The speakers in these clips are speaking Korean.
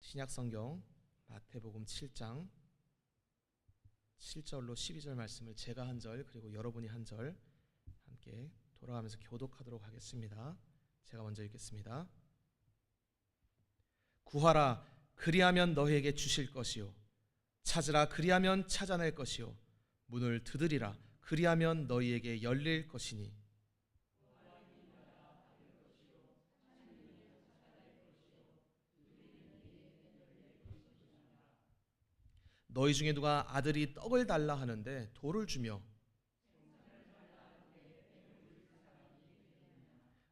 신약성경 마태복음 7장 7절로 12절 말씀을 제가 한 절 그리고 여러분이 한 절 함께 돌아가면서 교독하도록 하겠습니다. 제가 먼저 읽겠습니다. 구하라 그리하면 너희에게 주실 것이요 찾으라 그리하면 찾아낼 것이요 문을 두드리라 그리하면 너희에게 열릴 것이니 너희 중에 누가 아들이 떡을 달라 하는데 돌을 주며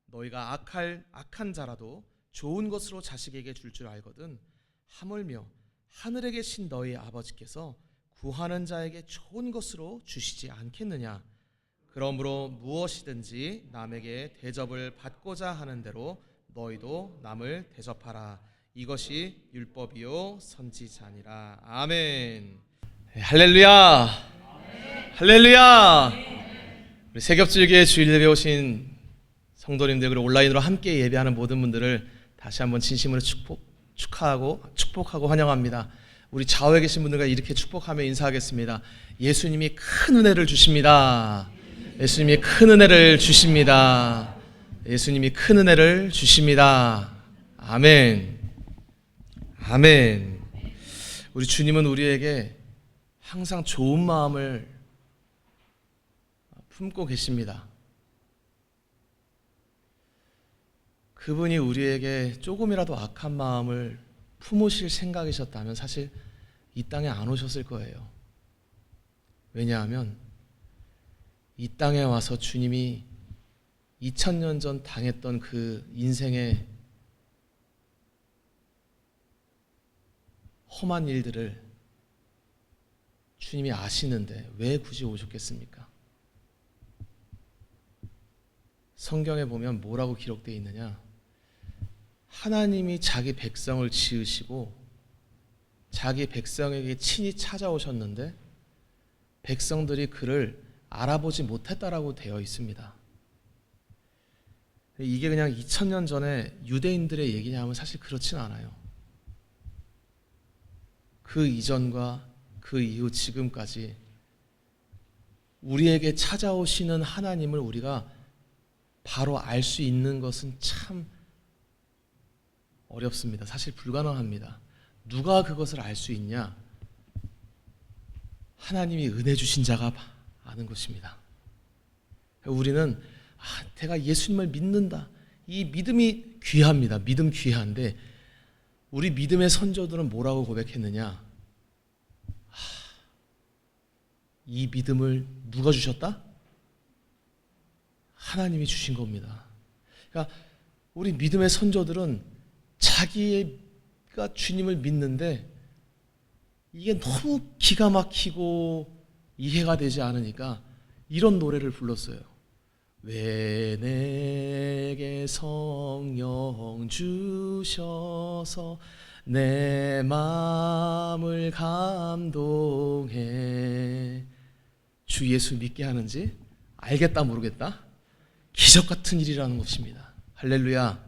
너희가 악한 자라도 좋은 것으로 자식에게 줄 줄 알거든 하물며 하늘에 계신 너희 아버지께서 구하는 자에게 좋은 것으로 주시지 않겠느냐. 그러므로 무엇이든지 남에게 대접을 받고자 하는 대로 너희도 남을 대접하라. 이것이 율법이요 선지자니라. 아멘. 할렐루야. 할렐루야. 우리 세겹주일교회 주일 예배 오신 성도님들 그리고 온라인으로 함께 예배하는 모든 분들을 다시 한번 진심으로 축복하고 환영합니다. 우리 좌우에 계신 분들과 이렇게 축복하며 인사하겠습니다. 예수님이 큰 은혜를 주십니다. 예수님이 큰 은혜를 주십니다. 예수님이 큰 은혜를 주십니다. 아멘. 아멘. 우리 주님은 우리에게 항상 좋은 마음을 품고 계십니다. 그분이 우리에게 조금이라도 악한 마음을 품으실 생각이셨다면 사실 이 땅에 안 오셨을 거예요. 왜냐하면 이 땅에 와서 주님이 2000년 전 당했던 그 인생의 험한 일들을 주님이 아시는데 왜 굳이 오셨겠습니까? 성경에 보면 뭐라고 기록되어 있느냐? 하나님이 자기 백성을 지으시고 자기 백성에게 친히 찾아오셨는데 백성들이 그를 알아보지 못했다라고 되어 있습니다. 이게 그냥 2000년 전에 유대인들의 얘기냐 하면 사실 그렇진 않아요. 그 이전과 그 이후 지금까지 우리에게 찾아오시는 하나님을 우리가 바로 알 수 있는 것은 참 어렵습니다. 사실 불가능합니다. 누가 그것을 알 수 있냐? 하나님이 은혜 주신 자가 아는 것입니다. 우리는 내가 예수님을 믿는다. 이 믿음이 귀합니다. 믿음 귀한데 우리 믿음의 선조들은 뭐라고 고백했느냐? 이 믿음을 누가 주셨다? 하나님이 주신 겁니다. 그러니까 우리 믿음의 선조들은 자기가 주님을 믿는데 이게 너무 기가 막히고 이해가 되지 않으니까 이런 노래를 불렀어요. 왜 내게 성령 주셔서 내 마음을 감동해. 주 예수 믿게 하는지 알겠다 모르겠다? 기적 같은 일이라는 것입니다. 할렐루야.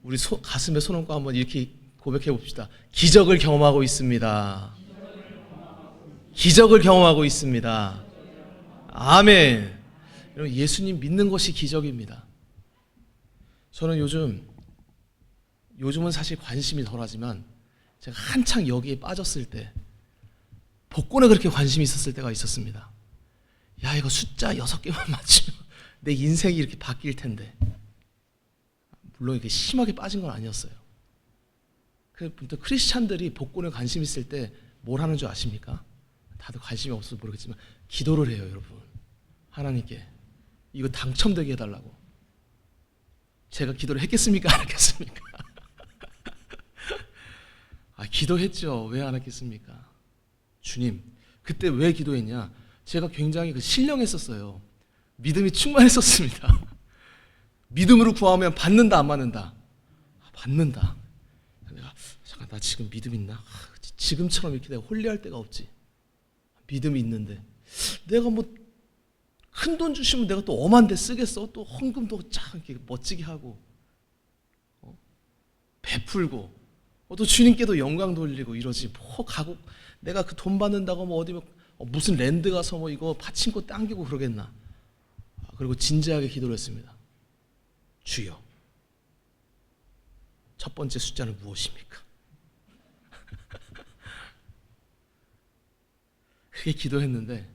우리 가슴에 손 얹고 한번 이렇게 고백해 봅시다. 기적을 경험하고 있습니다. 기적을 경험하고 있습니다. 아멘. 여러분, 예수님 믿는 것이 기적입니다. 저는 요즘은 사실 관심이 덜하지만 제가 한창 여기에 빠졌을 때 복권에 그렇게 관심이 있었을 때가 있었습니다. 야, 이거 숫자 6개만 맞추면 내 인생이 이렇게 바뀔 텐데. 물론 이게 심하게 빠진 건 아니었어요. 크리스찬들이 복권에 관심 있을 때 뭘 하는 줄 아십니까? 다들 관심이 없어서 모르겠지만 기도를 해요, 여러분. 하나님께 이거 당첨되게 해달라고. 제가 기도를 했겠습니까? 안 했겠습니까? 기도했죠. 왜 안 했겠습니까? 주님, 그때 왜 기도했냐? 제가 굉장히 신령했었어요. 믿음이 충만했었습니다. 믿음으로 구하면 받는다 안 받는다? 받는다. 내가 잠깐 나 지금 믿음 있나? 지금처럼 이렇게 내가 홀리할 때가 없지. 믿음이 있는데 내가 뭐 큰 돈 주시면 내가 또 엄한 데 쓰겠어? 또 헌금도 쫙 이렇게 멋지게 하고 베풀고 또 주님께도 영광 돌리고 이러지. 뭐 가고 내가 그 돈 받는다고 뭐 어디 무슨 랜드 가서 뭐 이거 파친코 당기고 그러겠나. 그리고 진지하게 기도를 했습니다. 주여, 첫 번째 숫자는 무엇입니까? 그렇게 기도했는데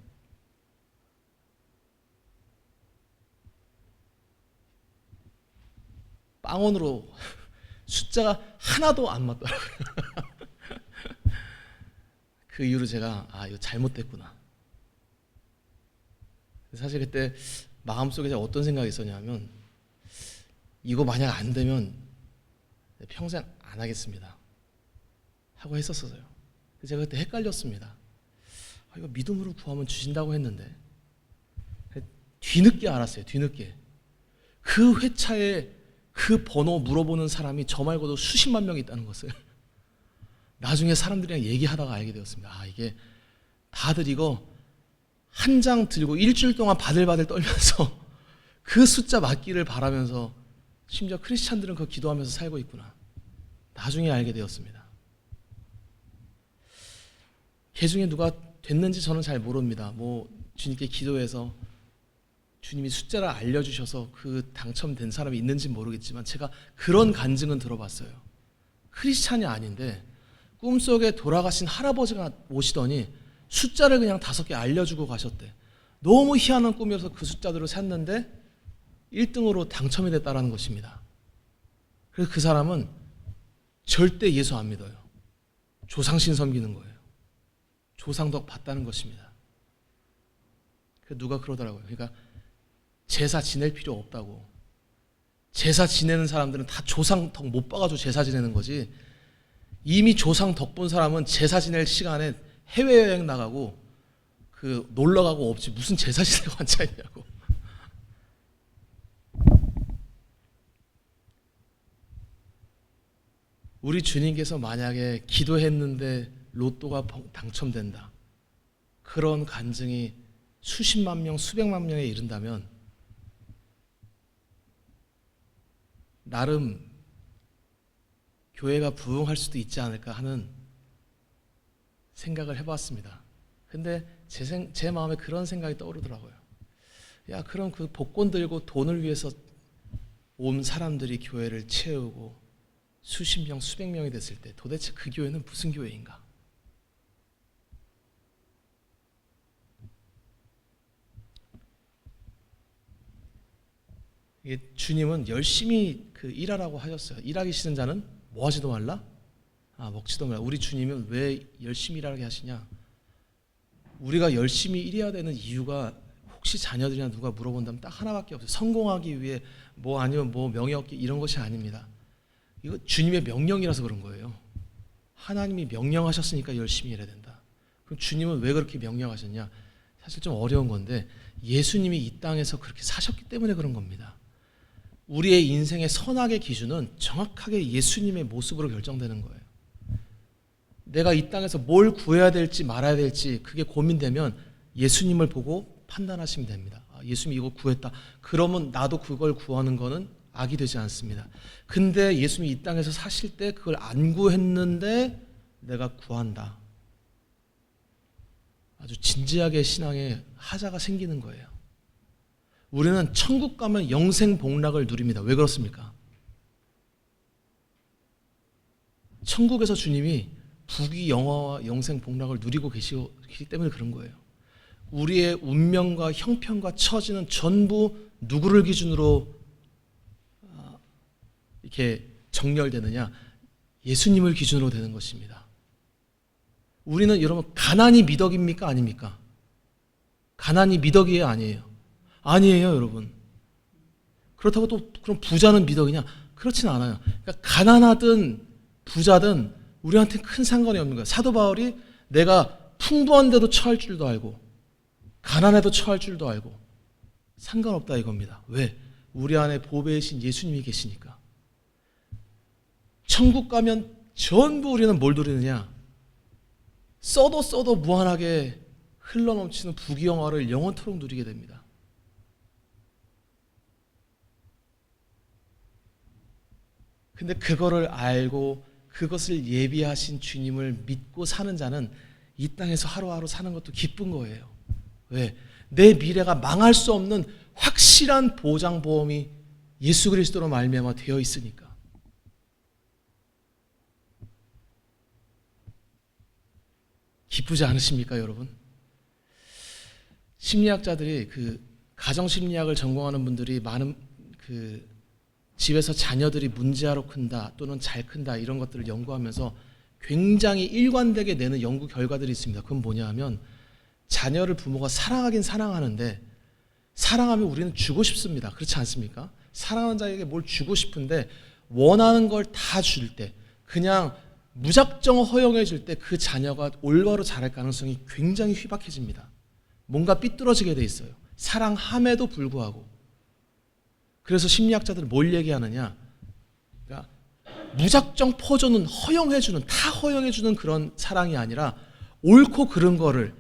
빵원으로 숫자가 하나도 안 맞더라고요. 그 이후로 제가 이거 잘못됐구나. 사실 그때 마음속에 제가 어떤 생각이 있었냐면 이거 만약 안 되면 평생 안 하겠습니다 하고 했었어요. 제가 그때 헷갈렸습니다. 이거 믿음으로 구하면 주신다고 했는데 뒤늦게 알았어요. 뒤늦게 그 회차에 그 번호 물어보는 사람이 저 말고도 수십만 명이 있다는 것을 나중에 사람들이랑 얘기하다가 알게 되었습니다. 이게 다들 이거 한 장 들고 일주일 동안 바들바들 떨면서 그 숫자 맞기를 바라면서 심지어 크리스찬들은 그 기도하면서 살고 있구나. 나중에 알게 되었습니다. 그 중에 누가 됐는지 저는 잘 모릅니다. 뭐 주님께 기도해서 주님이 숫자를 알려주셔서 그 당첨된 사람이 있는지 모르겠지만 제가 그런 간증은 들어봤어요. 크리스찬이 아닌데 꿈속에 돌아가신 할아버지가 오시더니 숫자를 그냥 5개 알려주고 가셨대. 너무 희한한 꿈이어서 그 숫자들을 샀는데 1등으로 당첨이 됐다는 것입니다. 그래서 그 사람은 절대 예수 안 믿어요. 조상신 섬기는 거예요. 조상덕 봤다는 것입니다. 누가 그러더라고요. 그러니까 제사 지낼 필요 없다고. 제사 지내는 사람들은 다 조상 덕 못 봐가지고 제사 지내는 거지. 이미 조상 덕 본 사람은 제사 지낼 시간에 해외여행 나가고 그 놀러 가고 없지 무슨 제사 지내고 앉아 있냐고. 우리 주님께서 만약에 기도했는데 로또가 당첨된다. 그런 간증이 수십만 명, 수백만 명에 이른다면 나름 교회가 부흥할 수도 있지 않을까 하는 생각을 해봤습니다. 근데 제 마음에 그런 생각이 떠오르더라고요. 야, 그럼 그 복권 들고 돈을 위해서 온 사람들이 교회를 채우고 수십 명, 수백 명이 됐을 때 도대체 그 교회는 무슨 교회인가? 주님은 열심히 일하라고 하셨어요. 일하기 싫은 자는 뭐 하지도 말라? 먹지도 말라. 우리 주님은 왜 열심히 일하게 하시냐? 우리가 열심히 일해야 되는 이유가 혹시 자녀들이나 누가 물어본다면 딱 하나밖에 없어요. 성공하기 위해 뭐 아니면 뭐 명예 얻기 이런 것이 아닙니다. 이거 주님의 명령이라서 그런 거예요. 하나님이 명령하셨으니까 열심히 일해야 된다. 그럼 주님은 왜 그렇게 명령하셨냐? 사실 좀 어려운 건데 예수님이 이 땅에서 그렇게 사셨기 때문에 그런 겁니다. 우리의 인생의 선악의 기준은 정확하게 예수님의 모습으로 결정되는 거예요. 내가 이 땅에서 뭘 구해야 될지 말아야 될지 그게 고민되면 예수님을 보고 판단하시면 됩니다. 예수님이 이거 구했다. 그러면 나도 그걸 구하는 거는 악이 되지 않습니다. 근데 예수님이 이 땅에서 사실 때 그걸 안 구했는데 내가 구한다. 아주 진지하게 신앙에 하자가 생기는 거예요. 우리는 천국 가면 영생 복락을 누립니다. 왜 그렇습니까? 천국에서 주님이 부귀 영화와 영생 복락을 누리고 계시기 때문에 그런 거예요. 우리의 운명과 형편과 처지는 전부 누구를 기준으로 이렇게 정렬되느냐? 예수님을 기준으로 되는 것입니다. 우리는 여러분 가난이 미덕입니까? 아닙니까? 가난이 미덕이에요? 아니에요? 아니에요, 여러분. 그렇다고 또 그럼 부자는 미덕이냐? 그렇진 않아요. 그러니까 가난하든 부자든 우리한테 큰 상관이 없는 거예요. 사도 바울이 내가 풍부한데도 처할 줄도 알고 가난해도 처할 줄도 알고 상관없다 이겁니다. 왜? 우리 안에 보배이신 예수님이 계시니까. 천국 가면 전부 우리는 뭘 누리느냐? 써도 무한하게 흘러넘치는 부귀영화를 영원토록 누리게 됩니다. 근데 그거를 알고 그것을 예비하신 주님을 믿고 사는 자는 이 땅에서 하루하루 사는 것도 기쁜 거예요. 왜? 내 미래가 망할 수 없는 확실한 보장보험이 예수 그리스도로 말미암아 되어 있으니까. 기쁘지 않으십니까, 여러분? 심리학자들이 가정심리학을 전공하는 분들이 많은 집에서 자녀들이 문제아로 큰다 또는 잘 큰다 이런 것들을 연구하면서 굉장히 일관되게 내는 연구 결과들이 있습니다. 그건 뭐냐 하면 자녀를 부모가 사랑하긴 사랑하는데 사랑하면 우리는 주고 싶습니다. 그렇지 않습니까? 사랑하는 자에게 뭘 주고 싶은데 원하는 걸 다 줄 때 그냥 무작정 허용해 줄 때 그 자녀가 올바로 자랄 가능성이 굉장히 희박해집니다. 뭔가 삐뚤어지게 돼 있어요. 사랑함에도 불구하고. 그래서 심리학자들은 뭘 얘기하느냐? 그러니까 무작정 퍼주는 허용해주는 다 허용해주는 그런 사랑이 아니라 옳고 그른 거를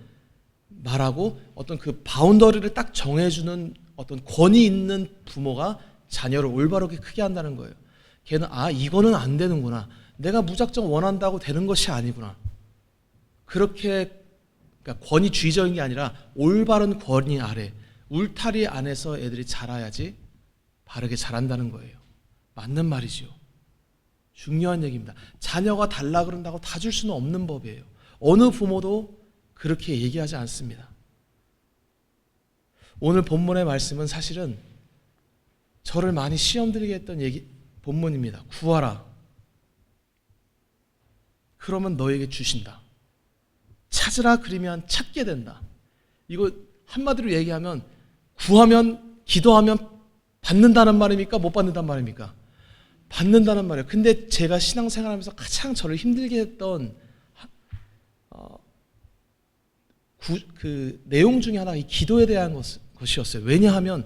말하고 어떤 그 바운더리를 딱 정해주는 어떤 권위 있는 부모가 자녀를 올바르게 크게 한다는 거예요. 걔는 이거는 안 되는구나. 내가 무작정 원한다고 되는 것이 아니구나. 그렇게 그러니까 권위주의적인 게 아니라 올바른 권위 아래 울타리 안에서 애들이 자라야지 바르게 자란다는 거예요. 맞는 말이죠. 중요한 얘기입니다. 자녀가 달라 그런다고 다 줄 수는 없는 법이에요. 어느 부모도 그렇게 얘기하지 않습니다. 오늘 본문의 말씀은 사실은 저를 많이 시험 들게 했던 본문입니다. 구하라. 그러면 너에게 주신다. 찾으라 그러면 찾게 된다. 이거 한마디로 얘기하면 구하면 기도하면 받는다는 말입니까? 못 받는다는 말입니까? 받는다는 말이에요. 근데 제가 신앙생활하면서 가장 저를 힘들게 했던 그 내용 중에 하나가 이 기도에 대한 것이었어요. 왜냐하면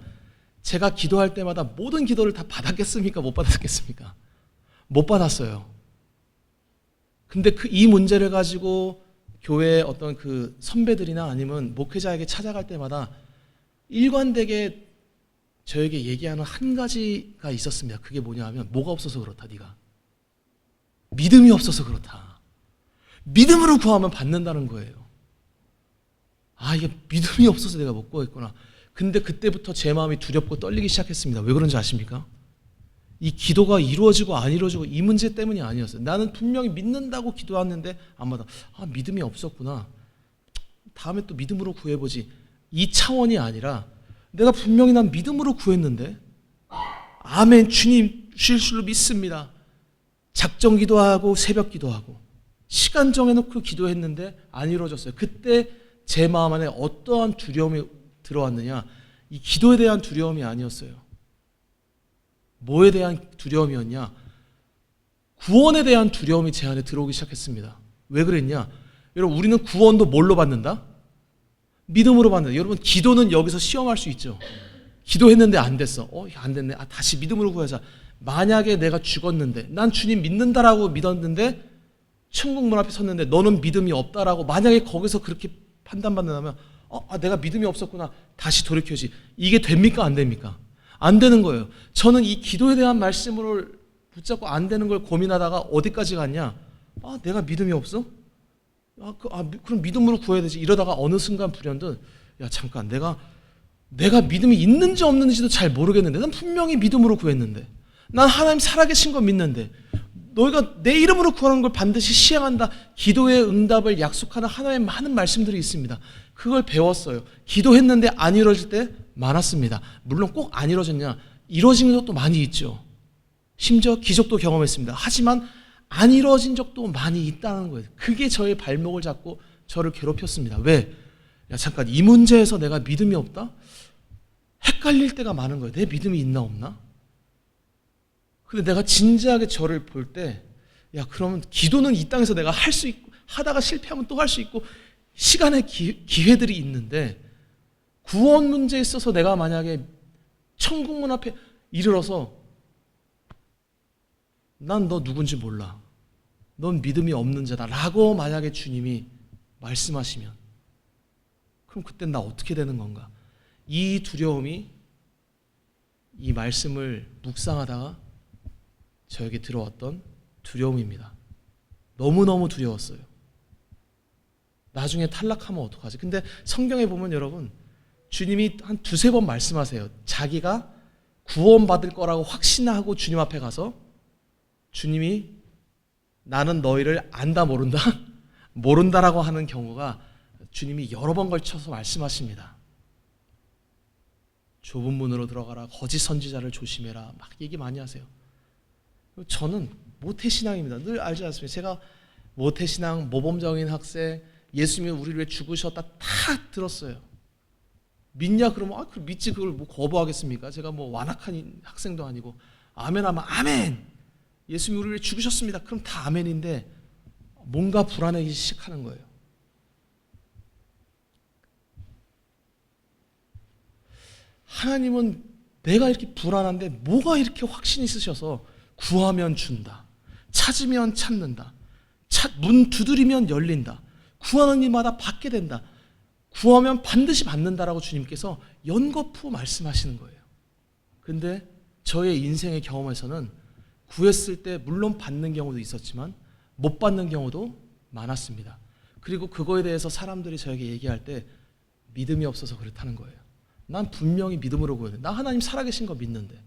제가 기도할 때마다 모든 기도를 다 받았겠습니까? 못 받았겠습니까? 못 받았어요. 근데 이 문제를 가지고 교회 어떤 그 선배들이나 아니면 목회자에게 찾아갈 때마다 일관되게 저에게 얘기하는 한 가지가 있었습니다. 그게 뭐냐 하면 뭐가 없어서 그렇다 네가. 믿음이 없어서 그렇다. 믿음으로 구하면 받는다는 거예요. 이게 믿음이 없어서 내가 못 구했구나. 근데 그때부터 제 마음이 두렵고 떨리기 시작했습니다. 왜 그런지 아십니까? 이 기도가 이루어지고 안 이루어지고 이 문제 때문이 아니었어요. 나는 분명히 믿는다고 기도했는데 아마도 믿음이 없었구나. 다음에 또 믿음으로 구해보지. 이 차원이 아니라 내가 분명히 난 믿음으로 구했는데 아멘 주님 주실 줄로 믿습니다. 작정 기도하고 새벽 기도하고 시간 정해놓고 기도했는데 안 이루어졌어요. 그때 제 마음 안에 어떠한 두려움이 들어왔느냐. 이 기도에 대한 두려움이 아니었어요. 뭐에 대한 두려움이었냐? 구원에 대한 두려움이 제 안에 들어오기 시작했습니다. 왜 그랬냐? 여러분 우리는 구원도 뭘로 받는다? 믿음으로 받는다. 여러분 기도는 여기서 시험할 수 있죠. 기도했는데 안 됐어. 안 됐네. 다시 믿음으로 구하자. 만약에 내가 죽었는데 난 주님 믿는다라고 믿었는데 천국 문 앞에 섰는데 너는 믿음이 없다라고 만약에 거기서 그렇게 판단받는다면 내가 믿음이 없었구나. 다시 돌이켜야지. 이게 됩니까? 안 됩니까? 안 되는 거예요. 저는 이 기도에 대한 말씀을 붙잡고 안 되는 걸 고민하다가 어디까지 갔냐? 내가 믿음이 없어? 그럼 믿음으로 구해야 되지. 이러다가 어느 순간 불현듯 잠깐 내가 믿음이 있는지 없는지도 잘 모르겠는데 난 분명히 믿음으로 구했는데 난 하나님 살아계신 거 믿는데 너희가 내 이름으로 구하는 걸 반드시 시행한다. 기도의 응답을 약속하는 하나님의 많은 말씀들이 있습니다. 그걸 배웠어요. 기도했는데 안 이루어질 때 많았습니다. 물론 꼭 안 이루어졌냐? 이루어진 적도 많이 있죠. 심지어 기적도 경험했습니다. 하지만 안 이루어진 적도 많이 있다는 거예요. 그게 저의 발목을 잡고 저를 괴롭혔습니다. 왜? 잠깐 이 문제에서 내가 믿음이 없다? 헷갈릴 때가 많은 거예요. 내 믿음이 있나 없나? 근데 내가 진지하게 저를 볼 때 그러면 기도는 이 땅에서 내가 할 수 있고 하다가 실패하면 또 할 수 있고 시간의 기회들이 있는데 구원 문제에 있어서 내가 만약에 천국 문 앞에 이르러서 난 너 누군지 몰라. 넌 믿음이 없는 자다 라고 만약에 주님이 말씀하시면 그럼 그땐 나 어떻게 되는 건가? 이 두려움이 이 말씀을 묵상하다가 저에게 들어왔던 두려움입니다. 너무너무 두려웠어요. 나중에 탈락하면 어떡하지? 근데 성경에 보면 여러분, 주님이 한 두세 번 말씀하세요. 자기가 구원받을 거라고 확신하고 주님 앞에 가서 주님이 나는 너희를 안다 모른다? 모른다라고 하는 경우가 주님이 여러 번 걸쳐서 말씀하십니다. 좁은 문으로 들어가라, 거짓 선지자를 조심해라, 막 얘기 많이 하세요. 저는 모태신앙입니다. 늘 알지 않습니까? 제가 모태신앙, 모범적인 학생, 예수님이 우리를 위해 죽으셨다 다 들었어요. 믿냐 그러면 그 믿지, 그걸 뭐 거부하겠습니까? 제가 뭐 완악한 학생도 아니고 아멘 하면 아멘. 예수님이 우리를 위해 죽으셨습니다. 그럼 다 아멘인데 뭔가 불안해지기 시작하는 거예요. 하나님은 내가 이렇게 불안한데 뭐가 이렇게 확신이 있으셔서 구하면 준다, 찾으면 찾는다, 문 두드리면 열린다, 구하는 일마다 받게 된다, 구하면 반드시 받는다라고 주님께서 연거푸 말씀하시는 거예요. 근데 저의 인생의 경험에서는 구했을 때 물론 받는 경우도 있었지만 못 받는 경우도 많았습니다. 그리고 그거에 대해서 사람들이 저에게 얘기할 때 믿음이 없어서 그렇다는 거예요. 난 분명히 믿음으로 구했는데, 나 하나님 살아계신 거 믿는데,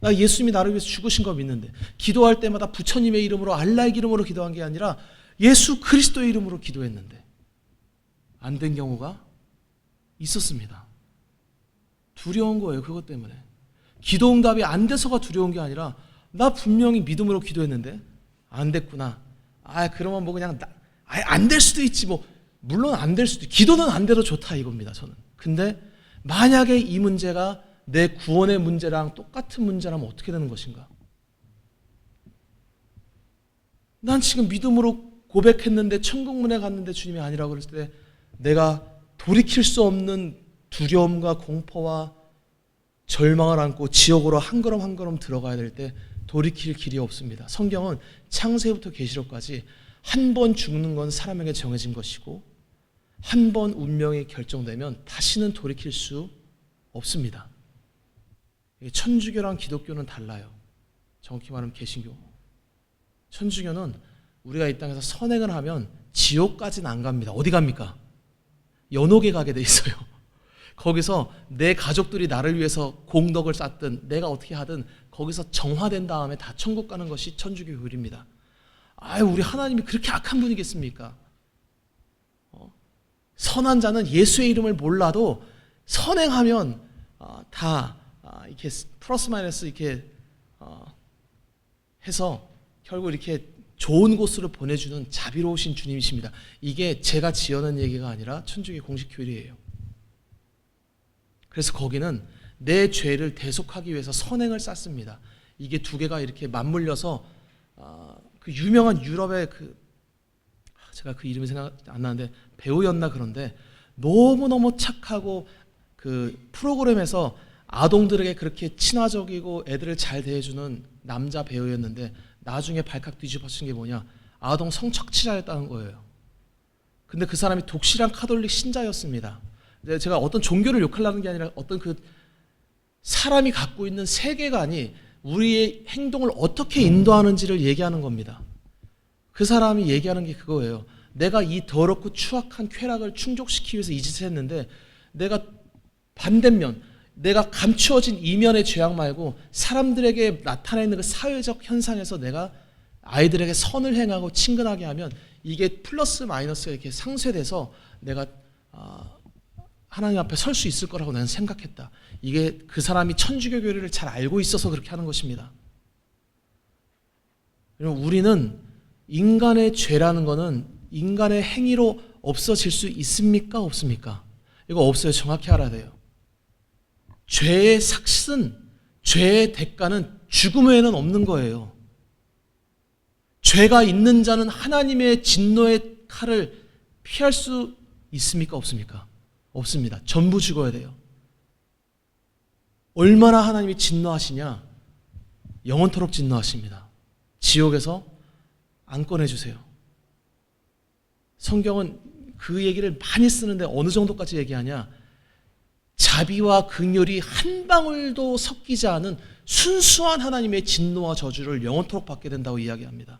나 예수님이 나를 위해서 죽으신 거 믿는데, 기도할 때마다 부처님의 이름으로, 알라의 이름으로 기도한 게 아니라 예수 그리스도의 이름으로 기도했는데 안 된 경우가 있었습니다. 두려운 거예요. 그것 때문에 기도 응답이 안 돼서가 두려운 게 아니라 나 분명히 믿음으로 기도했는데 안 됐구나. 그러면 뭐 그냥 안 될 수도 있지, 뭐 물론 안 될 수도 있지, 기도는 안 돼도 좋다 이겁니다. 저는. 근데 만약에 이 문제가 내 구원의 문제랑 똑같은 문제라면 어떻게 되는 것인가? 난 지금 믿음으로 고백했는데 천국문에 갔는데 주님이 아니라고 그랬을 때 내가 돌이킬 수 없는 두려움과 공포와 절망을 안고 지옥으로 한 걸음 한 걸음 들어가야 될 때 돌이킬 길이 없습니다. 성경은 창세부터 계시록까지 한 번 죽는 건 사람에게 정해진 것이고 한 번 운명이 결정되면 다시는 돌이킬 수 없습니다. 천주교랑 기독교는 달라요. 정확히 말하면 개신교. 천주교는 우리가 이 땅에서 선행을 하면 지옥까지는 안 갑니다. 어디 갑니까? 연옥에 가게 돼 있어요. 거기서 내 가족들이 나를 위해서 공덕을 쌓든 내가 어떻게 하든 거기서 정화된 다음에 다 천국 가는 것이 천주교 교리입니다. 우리 하나님이 그렇게 악한 분이겠습니까? 선한 자는 예수의 이름을 몰라도 선행하면 다 이렇게 플러스 마이너스 이렇게 해서 결국 이렇게 좋은 곳으로 보내주는 자비로우신 주님이십니다. 이게 제가 지어낸 얘기가 아니라 천주교 공식 교리예요. 그래서 거기는 내 죄를 대속하기 위해서 선행을 쌓습니다. 이게 두 개가 이렇게 맞물려서 그 유명한 유럽의 제가 그 이름이 생각 안 나는데 배우였나 그런데 너무너무 착하고 그 프로그램에서 아동들에게 그렇게 친화적이고 애들을 잘 대해주는 남자 배우였는데 나중에 발칵 뒤집어진 게 뭐냐, 아동 성착취자였다는 거예요. 근데 그 사람이 독실한 카톨릭 신자였습니다. 제가 어떤 종교를 욕하려는 게 아니라 어떤 그 사람이 갖고 있는 세계관이 우리의 행동을 어떻게 인도하는지를 얘기하는 겁니다. 그 사람이 얘기하는 게 그거예요. 내가 이 더럽고 추악한 쾌락을 충족시키기 위해서 이 짓을 했는데 내가 반대면 내가 감추어진 이면의 죄악 말고 사람들에게 나타내는 그 사회적 현상에서 내가 아이들에게 선을 행하고 친근하게 하면 이게 플러스 마이너스가 이렇게 상쇄돼서 내가 하나님 앞에 설 수 있을 거라고 나는 생각했다. 이게 그 사람이 천주교 교리를 잘 알고 있어서 그렇게 하는 것입니다. 우리는 인간의 죄라는 거는 인간의 행위로 없어질 수 있습니까? 없습니까? 이거 없어요. 정확히 알아야 돼요. 죄의 삭은, 죄의 대가는 죽음 외에는 없는 거예요. 죄가 있는 자는 하나님의 진노의 칼을 피할 수 있습니까? 없습니까? 없습니다. 전부 죽어야 돼요. 얼마나 하나님이 진노하시냐? 영원토록 진노하십니다. 지옥에서 안 꺼내주세요. 성경은 그 얘기를 많이 쓰는데 어느 정도까지 얘기하냐? 자비와 긍휼이 한 방울도 섞이지 않은 순수한 하나님의 진노와 저주를 영원토록 받게 된다고 이야기합니다.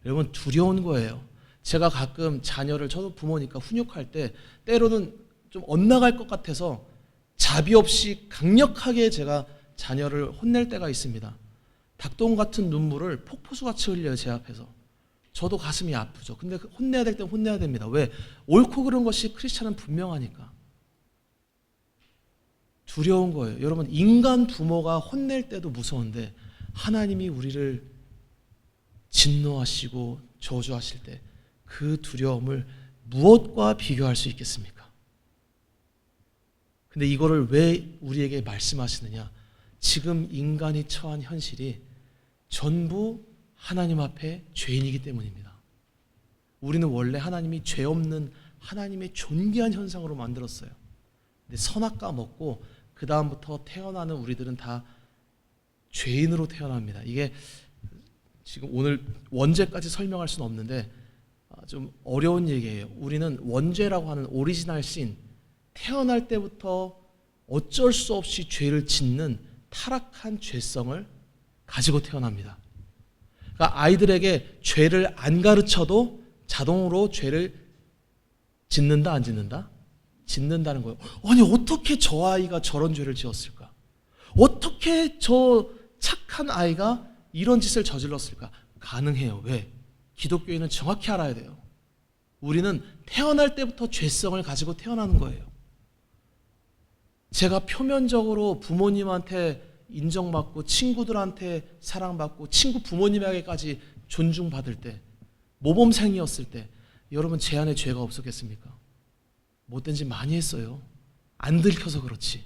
여러분 두려운 거예요. 제가 가끔 자녀를, 저도 부모니까 훈육할 때 때로는 좀 엇나갈 것 같아서 자비 없이 강력하게 제가 자녀를 혼낼 때가 있습니다. 닭똥 같은 눈물을 폭포수같이 흘려요, 제 앞에서. 저도 가슴이 아프죠. 근데 혼내야 될 땐 혼내야 됩니다. 왜? 옳고 그른 것이 크리스찬은 분명하니까. 두려운 거예요. 여러분, 인간 부모가 혼낼 때도 무서운데 하나님이 우리를 진노하시고 저주하실 때 그 두려움을 무엇과 비교할 수 있겠습니까? 근데 이거를 왜 우리에게 말씀하시느냐? 지금 인간이 처한 현실이 전부 하나님 앞에 죄인이기 때문입니다. 우리는 원래 하나님이 죄 없는 하나님의 존귀한 현상으로 만들었어요. 근데 선악과 먹고 그 다음부터 태어나는 우리들은 다 죄인으로 태어납니다. 이게 지금 오늘 원죄까지 설명할 수는 없는데 좀 어려운 얘기예요. 우리는 원죄라고 하는 오리지널 신, 태어날 때부터 어쩔 수 없이 죄를 짓는 타락한 죄성을 가지고 태어납니다. 그러니까 아이들에게 죄를 안 가르쳐도 자동으로 죄를 짓는다, 안 짓는다? 짓는다는 거예요. 아니, 어떻게 저 아이가 저런 죄를 지었을까? 어떻게 저 착한 아이가 이런 짓을 저질렀을까? 가능해요. 왜? 기독교인은 정확히 알아야 돼요. 우리는 태어날 때부터 죄성을 가지고 태어나는 거예요. 제가 표면적으로 부모님한테 인정받고 친구들한테 사랑받고 친구 부모님에게까지 존중받을 때, 모범생이었을 때 여러분 제 안에 죄가 없었겠습니까? 못된 짓 많이 했어요. 안 들켜서 그렇지.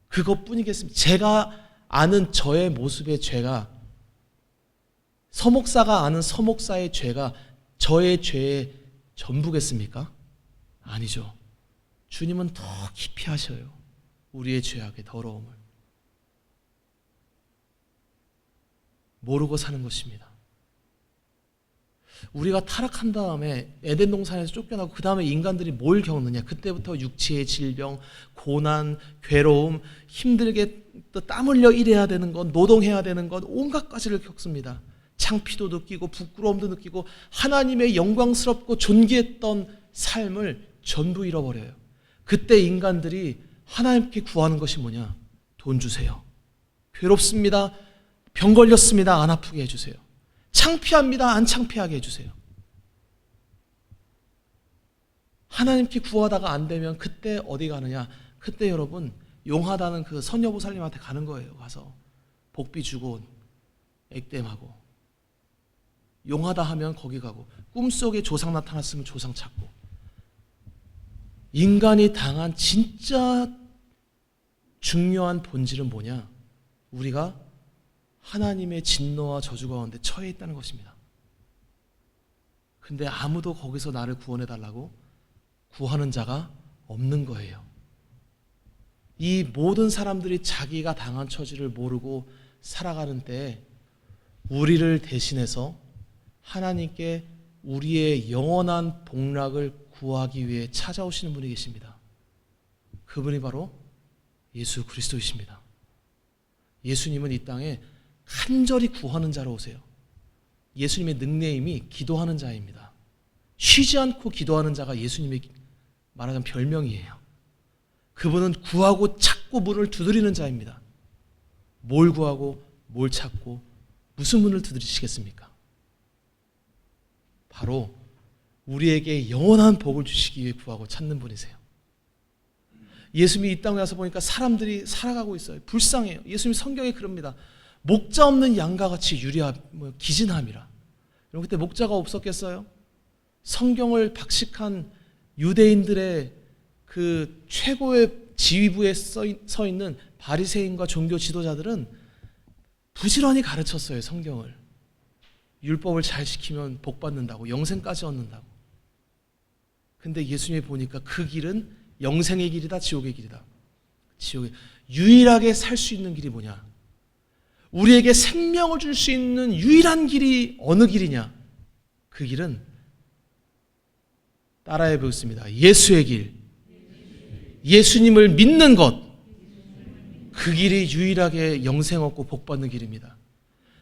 그것뿐이겠습니다. 제가 아는 저의 모습의 죄가, 서목사가 아는 서목사의 죄가 저의 죄의 전부겠습니까? 아니죠. 주님은 더 깊이 하셔요. 우리의 죄악의 더러움을 모르고 사는 것입니다. 우리가 타락한 다음에 에덴 동산에서 쫓겨나고 그 다음에 인간들이 뭘 겪느냐? 그때부터 육체의 질병, 고난, 괴로움, 힘들게 또 땀 흘려 일해야 되는 것, 노동해야 되는 것, 온갖 가지를 겪습니다. 창피도 느끼고 부끄러움도 느끼고 하나님의 영광스럽고 존귀했던 삶을 전부 잃어버려요. 그때 인간들이 하나님께 구하는 것이 뭐냐? 돈 주세요. 괴롭습니다. 병 걸렸습니다. 안 아프게 해주세요. 창피합니다. 안 창피하게 해주세요. 하나님께 구하다가 안 되면 그때 어디 가느냐? 그때 여러분 용하다는 그 선여보살님한테 가는 거예요. 가서 복비 주고 액땜하고, 용하다 하면 거기 가고, 꿈속에 조상 나타났으면 조상 찾고. 인간이 당한 진짜 중요한 본질은 뭐냐? 우리가 하나님의 진노와 저주 가운데 처해 있다는 것입니다. 근데 아무도 거기서 나를 구원해 달라고 구하는 자가 없는 거예요. 이 모든 사람들이 자기가 당한 처지를 모르고 살아가는 때에 우리를 대신해서 하나님께 우리의 영원한 복락을 구하기 위해 찾아오시는 분이 계십니다. 그분이 바로 예수 그리스도이십니다. 예수님은 이 땅에 간절히 구하는 자로 오세요. 예수님의 닉네임이 기도하는 자입니다. 쉬지 않고 기도하는 자가 예수님의 말하자면 별명이에요. 그분은 구하고 찾고 문을 두드리는 자입니다. 뭘 구하고 뭘 찾고 무슨 문을 두드리시겠습니까? 바로 우리에게 영원한 복을 주시기 위해 구하고 찾는 분이세요. 예수님이 이 땅에 와서 보니까 사람들이 살아가고 있어요. 불쌍해요. 예수님이 성경에 그럽니다. 목자 없는 양과 같이 기진함이라. 여러분 그때 목자가 없었겠어요? 성경을 박식한 유대인들의 그 최고의 지휘부에 서 있는 바리새인과 종교 지도자들은 부지런히 가르쳤어요. 성경을. 율법을 잘 지키면 복 받는다고, 영생까지 얻는다고. 근데 예수님이 보니까 그 길은 영생의 길이다, 지옥의 길이다. 지옥의 유일하게 살 수 있는 길이 뭐냐? 우리에게 생명을 줄 수 있는 유일한 길이 어느 길이냐? 그 길은 따라해 보겠습니다. 예수의 길. 예수님을 믿는 것. 그 길이 유일하게 영생 얻고 복 받는 길입니다.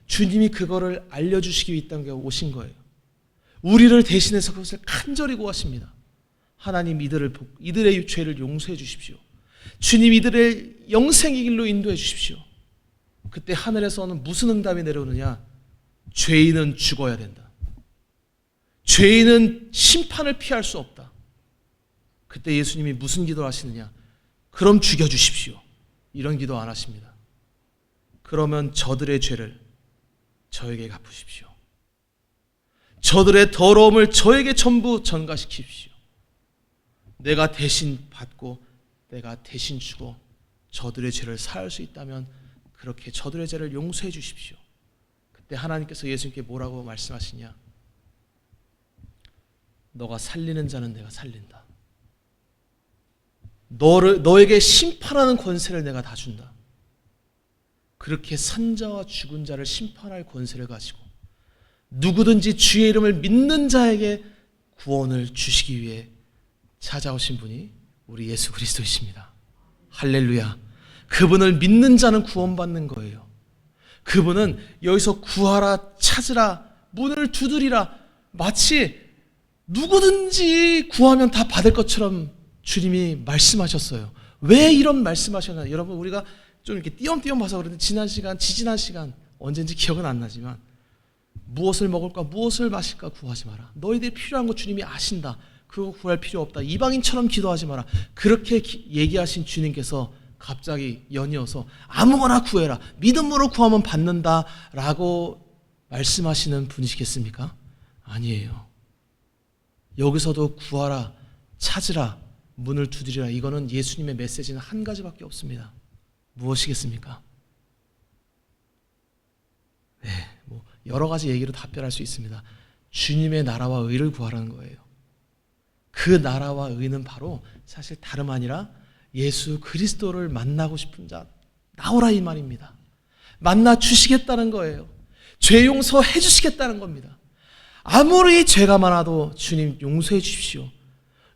주님이 그거를 알려주시기 위해 이 땅에 오신 거예요. 우리를 대신해서 그것을 간절히 구하십니다. 하나님 이들의 죄를 용서해 주십시오. 주님 이들의 영생의 길로 인도해 주십시오. 그때 하늘에서는 무슨 응답이 내려오느냐? 죄인은 죽어야 된다. 죄인은 심판을 피할 수 없다. 그때 예수님이 무슨 기도를 하시느냐? 그럼 죽여주십시오. 이런 기도 안 하십니다. 그러면 저들의 죄를 저에게 갚으십시오. 저들의 더러움을 저에게 전부 전가시키십시오. 내가 대신 받고 내가 대신 주고 저들의 죄를 사할 수 있다면 그렇게 저들의 죄를 용서해 주십시오. 그때 하나님께서 예수님께 뭐라고 말씀하시냐? 너가 살리는 자는 내가 살린다. 너에게 심판하는 권세를 내가 다 준다. 그렇게 산 자와 죽은 자를 심판할 권세를 가지고 누구든지 주의 이름을 믿는 자에게 구원을 주시기 위해 찾아오신 분이 우리 예수 그리스도이십니다. 할렐루야. 그분을 믿는 자는 구원받는 거예요. 그분은 여기서 구하라, 찾으라, 문을 두드리라, 마치 누구든지 구하면 다 받을 것처럼 주님이 말씀하셨어요. 왜 이런 말씀하셨나? 여러분, 우리가 좀 이렇게 띄엄띄엄 봐서 그런데 지지난 시간 언젠지 기억은 안 나지만 무엇을 먹을까, 무엇을 마실까 구하지 마라. 너희들이 필요한 거 주님이 아신다. 그거 구할 필요 없다. 이방인처럼 기도하지 마라. 그렇게 얘기하신 주님께서 갑자기 연이어서 아무거나 구해라. 믿음으로 구하면 받는다라고 말씀하시는 분이시겠습니까? 아니에요. 여기서도 구하라, 찾으라, 문을 두드리라. 이거는 예수님의 메시지는 한 가지밖에 없습니다. 무엇이겠습니까? 네, 여러 가지 얘기로 답변할 수 있습니다. 주님의 나라와 의를 구하라는 거예요. 그 나라와 의는 바로 사실 다름 아니라 예수 그리스도를 만나고 싶은 자 나오라 이 말입니다. 만나 주시겠다는 거예요. 죄 용서해 주시겠다는 겁니다. 아무리 죄가 많아도 주님 용서해 주십시오.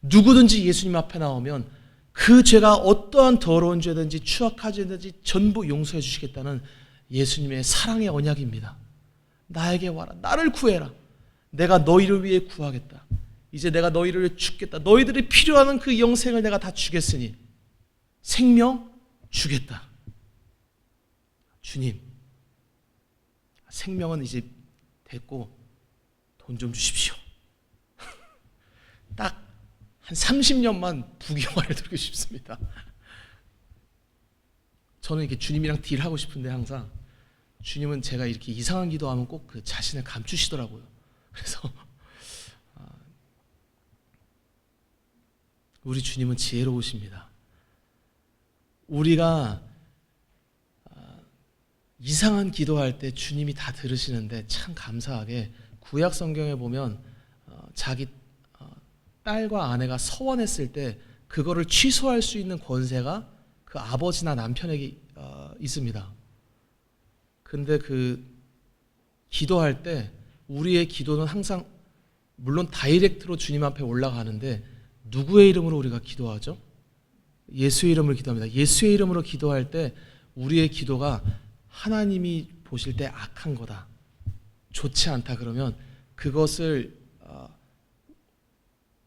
누구든지 예수님 앞에 나오면 그 죄가 어떠한 더러운 죄든지 추악한 죄든지 전부 용서해 주시겠다는 예수님의 사랑의 언약입니다. 나에게 와라. 나를 구해라. 내가 너희를 위해 구하겠다. 이제 내가 너희를 위해 죽겠다. 너희들이 필요한 그 영생을 내가 다 주겠으니 생명 주겠다. 주님, 생명은 이제 됐고 돈 좀 주십시오. 딱 한 30년만 부귀영화를 누리고 싶습니다. 저는 이렇게 주님이랑 딜하고 싶은데 항상 주님은 제가 이렇게 이상한 기도하면 꼭 그 자신을 감추시더라고요. 그래서 우리 주님은 지혜로우십니다. 우리가 이상한 기도할 때 주님이 다 들으시는데 참 감사하게 구약 성경에 보면 자기 딸과 아내가 서원했을 때 그거를 취소할 수 있는 권세가 그 아버지나 남편에게 있습니다. 근데 그 기도할 때 우리의 기도는 항상 물론 다이렉트로 주님 앞에 올라가는데 누구의 이름으로 우리가 기도하죠? 예수의 이름으로 기도합니다. 예수의 이름으로 기도할 때 우리의 기도가 하나님이 보실 때 악한 거다, 좋지 않다 그러면 그것을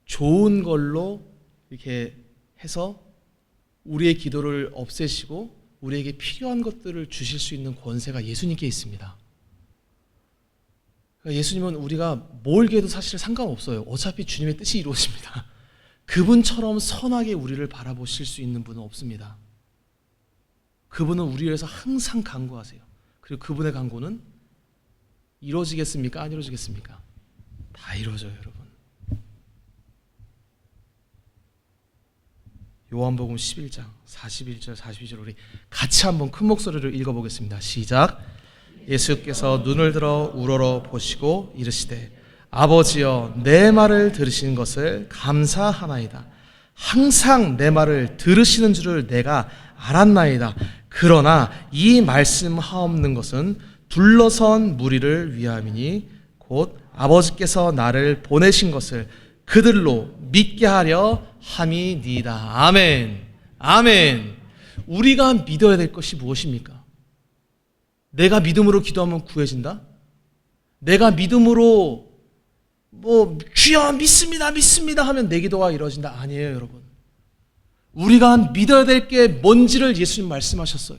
좋은 걸로 이렇게 해서 우리의 기도를 없애시고 우리에게 필요한 것들을 주실 수 있는 권세가 예수님께 있습니다. 그러니까 예수님은 우리가 뭘 해도 사실 상관없어요. 어차피 주님의 뜻이 이루어집니다. 그분처럼 선하게 우리를 바라보실 수 있는 분은 없습니다. 그분은 우리를 위해서 항상 간구하세요. 그리고 그분의 간구는 이루어지겠습니까? 안 이루어지겠습니까? 다 이루어져요, 여러분. 요한복음 11장 41절 42절 우리 같이 한번 큰 목소리로 읽어보겠습니다. 시작. 예수께서 눈을 들어 우러러 보시고 이르시되 아버지여 내 말을 들으시는 것을 감사하나이다. 항상 내 말을 들으시는 줄을 내가 알았나이다. 그러나 이 말씀하옵는 것은 둘러선 무리를 위함이니 곧 아버지께서 나를 보내신 것을 그들로 믿게 하려 함이니이다. 아멘. 아멘. 우리가 믿어야 될 것이 무엇입니까? 내가 믿음으로 기도하면 구해진다? 내가 믿음으로 주여 믿습니다 하면 내 기도가 이루어진다? 아니에요, 여러분. 우리가 믿어야 될 게 뭔지를 예수님 말씀하셨어요.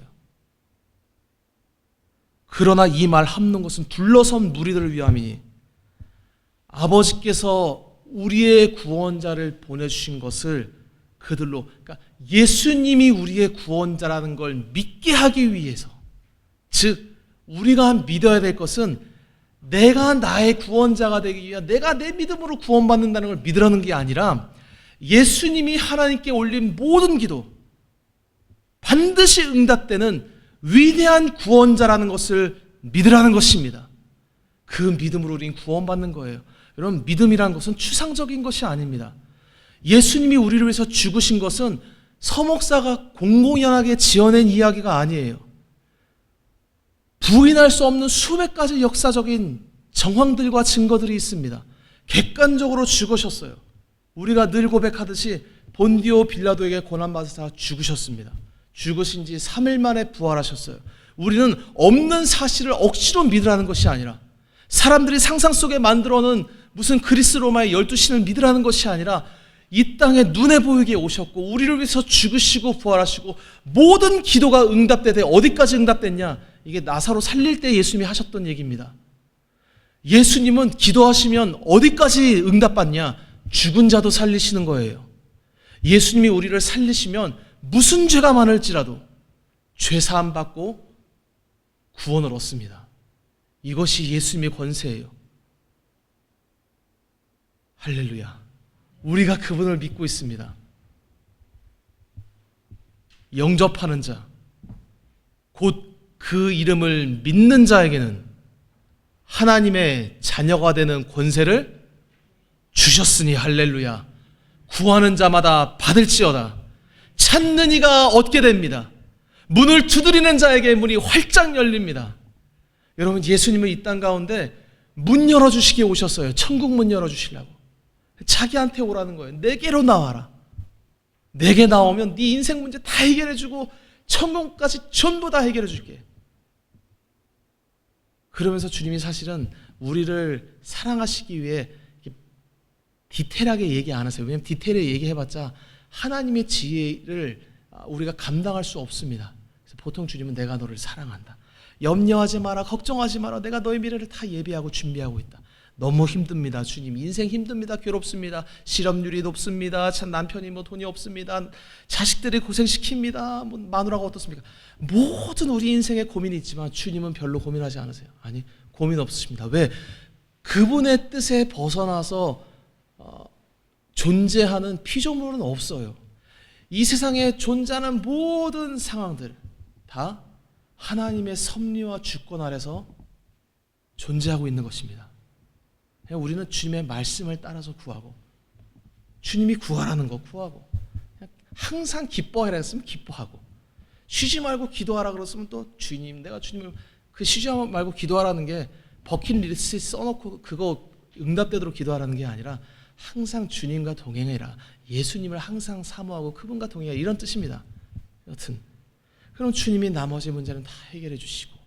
그러나 이 말 함는 것은 둘러선 무리들을 위함이니 아버지께서 우리의 구원자를 보내주신 것을 그들로, 그러니까 예수님이 우리의 구원자라는 걸 믿게 하기 위해서, 즉 우리가 믿어야 될 것은 내가 나의 구원자가 되기 위해 내가 내 믿음으로 구원받는다는 걸 믿으라는 게 아니라 예수님이 하나님께 올린 모든 기도 반드시 응답되는 위대한 구원자라는 것을 믿으라는 것입니다. 그 믿음으로 우리는 구원받는 거예요. 여러분, 믿음이라는 것은 추상적인 것이 아닙니다. 예수님이 우리를 위해서 죽으신 것은 서목사가 공공연하게 지어낸 이야기가 아니에요. 부인할 수 없는 수백 가지 역사적인 정황들과 증거들이 있습니다. 객관적으로 죽으셨어요. 우리가 늘 고백하듯이 본디오 빌라도에게 고난받으사 죽으셨습니다. 죽으신 지 3일 만에 부활하셨어요. 우리는 없는 사실을 억지로 믿으라는 것이 아니라, 사람들이 상상 속에 만들어놓은 무슨 그리스 로마의 12신을 믿으라는 것이 아니라, 이 땅에 눈에 보이게 오셨고 우리를 위해서 죽으시고 부활하시고 모든 기도가 응답되되, 어디까지 응답됐냐? 이게 나사로 살릴 때 예수님이 하셨던 얘기입니다. 예수님은 기도하시면 어디까지 응답받냐? 죽은 자도 살리시는 거예요. 예수님이 우리를 살리시면 무슨 죄가 많을지라도 죄사함 받고 구원을 얻습니다. 이것이 예수님의 권세예요. 할렐루야. 우리가 그분을 믿고 있습니다. 영접하는 자, 곧 그 이름을 믿는 자에게는 하나님의 자녀가 되는 권세를 주셨으니 할렐루야. 구하는 자마다 받을지어다. 찾는 이가 얻게 됩니다. 문을 두드리는 자에게 문이 활짝 열립니다. 여러분, 예수님은 이 땅 가운데 문 열어주시기에 오셨어요. 천국 문 열어주시려고. 자기한테 오라는 거예요. 내게로 나와라. 내게 나오면 네 인생 문제 다 해결해주고 천국까지 전부 다 해결해줄게. 그러면서 주님이 사실은 우리를 사랑하시기 위해 디테일하게 얘기 안 하세요. 왜냐하면 디테일하게 얘기해봤자 하나님의 지혜를 우리가 감당할 수 없습니다. 그래서 보통 주님은 내가 너를 사랑한다. 염려하지 마라. 걱정하지 마라. 내가 너의 미래를 다 예비하고 준비하고 있다. 너무 힘듭니다. 주님, 인생 힘듭니다. 괴롭습니다. 실업률이 높습니다. 참 남편이 돈이 없습니다. 자식들이 고생시킵니다. 마누라가 어떻습니까? 모든 우리 인생에 고민이 있지만 주님은 별로 고민하지 않으세요. 아니, 고민 없으십니다. 왜? 그분의 뜻에 벗어나서 존재하는 피조물은 없어요. 이 세상에 존재하는 모든 상황들 다 하나님의 섭리와 주권 아래서 존재하고 있는 것입니다. 우리는 주님의 말씀을 따라서 구하고, 주님이 구하라는 거 구하고, 항상 기뻐하라 했으면 기뻐하고, 쉬지 말고 기도하라 그랬으면 또 주님, 내가 주님을 쉬지 말고 기도하라는 게 버킷리스트에 써놓고 그거 응답되도록 기도하라는 게 아니라 항상 주님과 동행해라. 예수님을 항상 사모하고 그분과 동행해라. 이런 뜻입니다. 여튼 그럼 주님이 나머지 문제는 다 해결해 주시고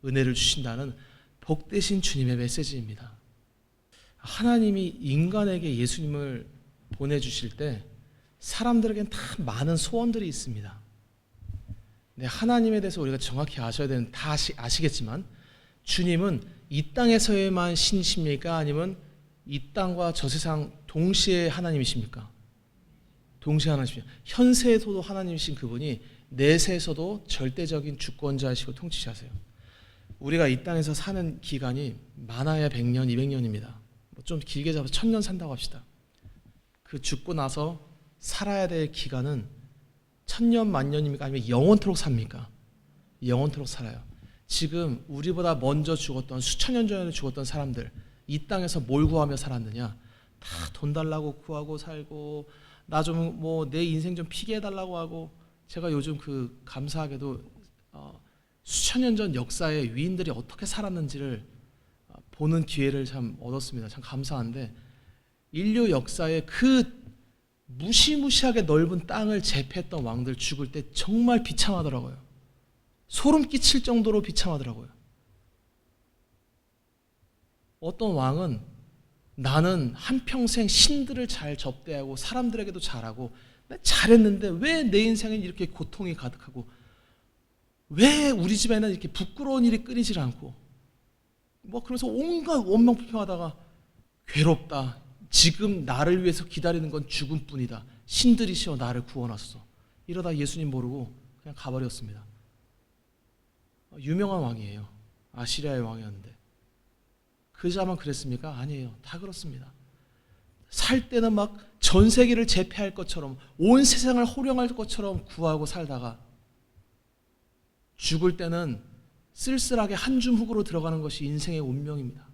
은혜를 주신다는 복되신 주님의 메시지입니다. 하나님이 인간에게 예수님을 보내주실 때 사람들에게는 다 많은 소원들이 있습니다. 네, 하나님에 대해서 우리가 정확히 아셔야 되는, 다 아시겠지만 주님은 이 땅에서에만 신이십니까? 아니면 이 땅과 저 세상 동시에 하나님이십니까? 동시에 하나님이십니까? 현세에서도 하나님이신 그분이 내세에서도 절대적인 주권자이시고 통치자세요. 우리가 이 땅에서 사는 기간이 많아야 100년, 200년입니다. 좀 길게 잡아서 1000년 산다고 합시다. 그 죽고 나서 살아야 될 기간은 1000년, 만년입니까? 아니면 영원토록 삽니까? 영원토록 살아요. 지금 우리보다 먼저 죽었던, 수천 년 전에 죽었던 사람들, 이 땅에서 뭘 구하며 살았느냐? 다 돈 달라고 구하고 살고, 나 좀 내 인생 좀 피게 해달라고 하고. 제가 요즘 감사하게도 수천 년 전 역사의 위인들이 어떻게 살았는지를 보는 기회를 참 얻었습니다. 참 감사한데, 인류 역사의 그 무시무시하게 넓은 땅을 제패했던 왕들 죽을 때 정말 비참하더라고요. 소름 끼칠 정도로 비참하더라고요. 어떤 왕은 나는 한평생 신들을 잘 접대하고 사람들에게도 잘하고 잘했는데 왜 내 인생엔 이렇게 고통이 가득하고 왜 우리 집에는 이렇게 부끄러운 일이 끊이질 않고 뭐 그러면서 온갖 원망 불평하다가 괴롭다. 지금 나를 위해서 기다리는 건 죽음뿐이다. 신들이시여 나를 구원하소서. 이러다 예수님 모르고 그냥 가버렸습니다. 유명한 왕이에요. 아시리아의 왕이었는데 그 자만 그랬습니까? 아니에요. 다 그렇습니다. 살 때는 막 전 세계를 제패할 것처럼 온 세상을 호령할 것처럼 구하고 살다가 죽을 때는 쓸쓸하게 한 줌 흙으로 들어가는 것이 인생의 운명입니다.